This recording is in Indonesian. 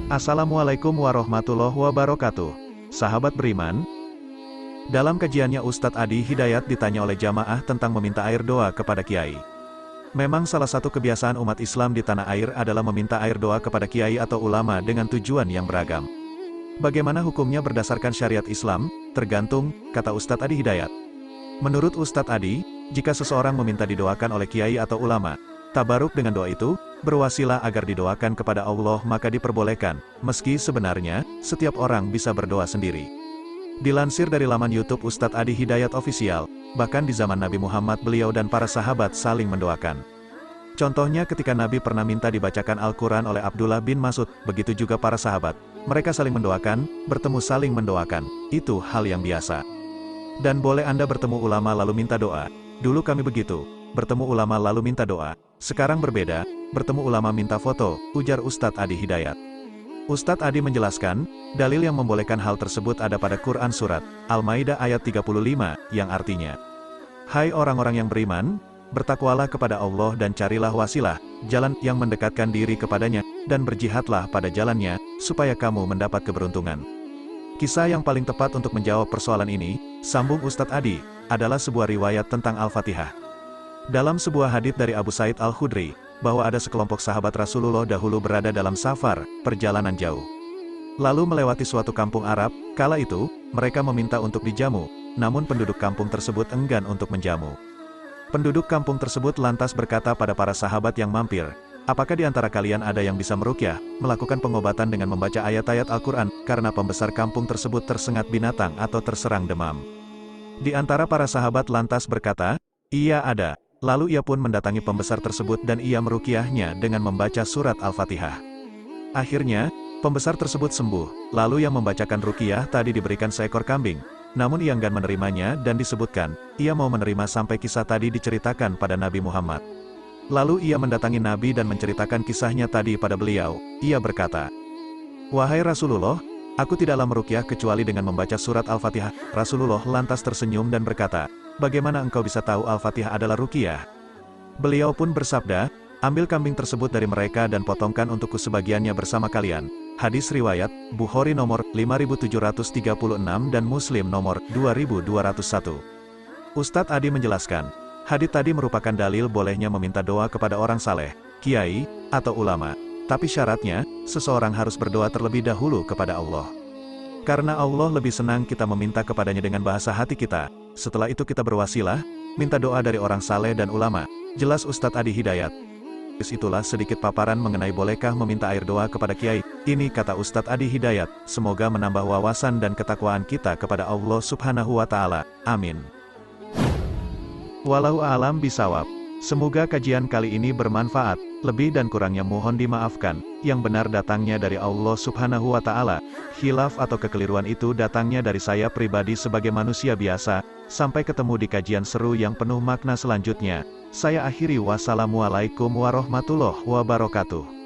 Assalamualaikum warahmatullahi wabarakatuh. Sahabat beriman, dalam kajiannya Ustadz Adi Hidayat ditanya oleh jamaah tentang meminta air doa kepada kiai. Memang salah satu kebiasaan umat Islam di tanah air adalah meminta air doa kepada kiai atau ulama dengan tujuan yang beragam. Bagaimana hukumnya berdasarkan syariat Islam? Tergantung, kata Ustadz Adi Hidayat. Menurut Ustadz Adi, jika seseorang meminta didoakan oleh kiai atau ulama, tabaruk dengan doa itu, berwasilah agar didoakan kepada Allah, maka diperbolehkan, meski sebenarnya, setiap orang bisa berdoa sendiri. Dilansir dari laman YouTube Ustadz Adi Hidayat Official, bahkan di zaman Nabi Muhammad beliau dan para sahabat saling mendoakan. Contohnya ketika Nabi pernah minta dibacakan Al-Quran oleh Abdullah bin Mas'ud, begitu juga para sahabat. Mereka saling mendoakan, bertemu saling mendoakan, itu hal yang biasa. Dan boleh Anda bertemu ulama lalu minta doa. Dulu kami begitu, bertemu ulama lalu minta doa. Sekarang berbeda, bertemu ulama minta foto, ujar Ustadz Adi Hidayat. Ustadz Adi menjelaskan, dalil yang membolehkan hal tersebut ada pada Quran Surat Al-Maidah ayat 35, yang artinya, "Hai orang-orang yang beriman, bertakwalah kepada Allah dan carilah wasilah, jalan yang mendekatkan diri kepadanya, dan berjihadlah pada jalannya, supaya kamu mendapat keberuntungan." Kisah yang paling tepat untuk menjawab persoalan ini, sambung Ustadz Adi, adalah sebuah riwayat tentang Al-Fatihah. Dalam sebuah hadits dari Abu Sa'id Al-Khudri, bahwa ada sekelompok sahabat Rasulullah dahulu berada dalam safar, perjalanan jauh. Lalu melewati suatu kampung Arab, kala itu, mereka meminta untuk dijamu, namun penduduk kampung tersebut enggan untuk menjamu. Penduduk kampung tersebut lantas berkata pada para sahabat yang mampir, "Apakah di antara kalian ada yang bisa meruqyah, melakukan pengobatan dengan membaca ayat-ayat Al-Quran, karena pembesar kampung tersebut tersengat binatang atau terserang demam?" Di antara para sahabat lantas berkata, "Iya ada." Lalu ia pun mendatangi pembesar tersebut dan ia meruqyahnya dengan membaca surat Al-Fatihah. Akhirnya, pembesar tersebut sembuh, lalu yang membacakan ruqyah tadi diberikan seekor kambing. Namun ia enggan menerimanya dan disebutkan, ia mau menerima sampai kisah tadi diceritakan pada Nabi Muhammad. Lalu ia mendatangi Nabi dan menceritakan kisahnya tadi pada beliau. Ia berkata, "Wahai Rasulullah, aku tidaklah meruqyah kecuali dengan membaca surat Al-Fatihah." Rasulullah lantas tersenyum dan berkata, "Bagaimana engkau bisa tahu Al-Fatihah adalah ruqyah?" Beliau pun bersabda, "Ambil kambing tersebut dari mereka dan potongkan untukku sebagiannya bersama kalian." Hadis riwayat, Bukhari nomor 5736 dan Muslim nomor 2201. Ustadz Adi menjelaskan, hadits tadi merupakan dalil bolehnya meminta doa kepada orang saleh, kiai, atau ulama. Tapi syaratnya, seseorang harus berdoa terlebih dahulu kepada Allah. Karena Allah lebih senang kita meminta kepadanya dengan bahasa hati kita. Setelah itu kita berwasilah, minta doa dari orang saleh dan ulama. Jelas Ustadz Adi Hidayat. Itulah sedikit paparan mengenai bolehkah meminta air doa kepada kiai. Ini kata Ustadz Adi Hidayat, semoga menambah wawasan dan ketakwaan kita kepada Allah Subhanahu wa Ta'ala. Amin. Wallahu a'lam bishawab. Semoga kajian kali ini bermanfaat. Lebih dan kurangnya mohon dimaafkan. Yang benar datangnya dari Allah Subhanahu wa Ta'ala. Khilaf atau kekeliruan itu datangnya dari saya pribadi sebagai manusia biasa. Sampai ketemu di kajian seru yang penuh makna selanjutnya. Saya akhiri, wassalamualaikum warahmatullahi wabarakatuh.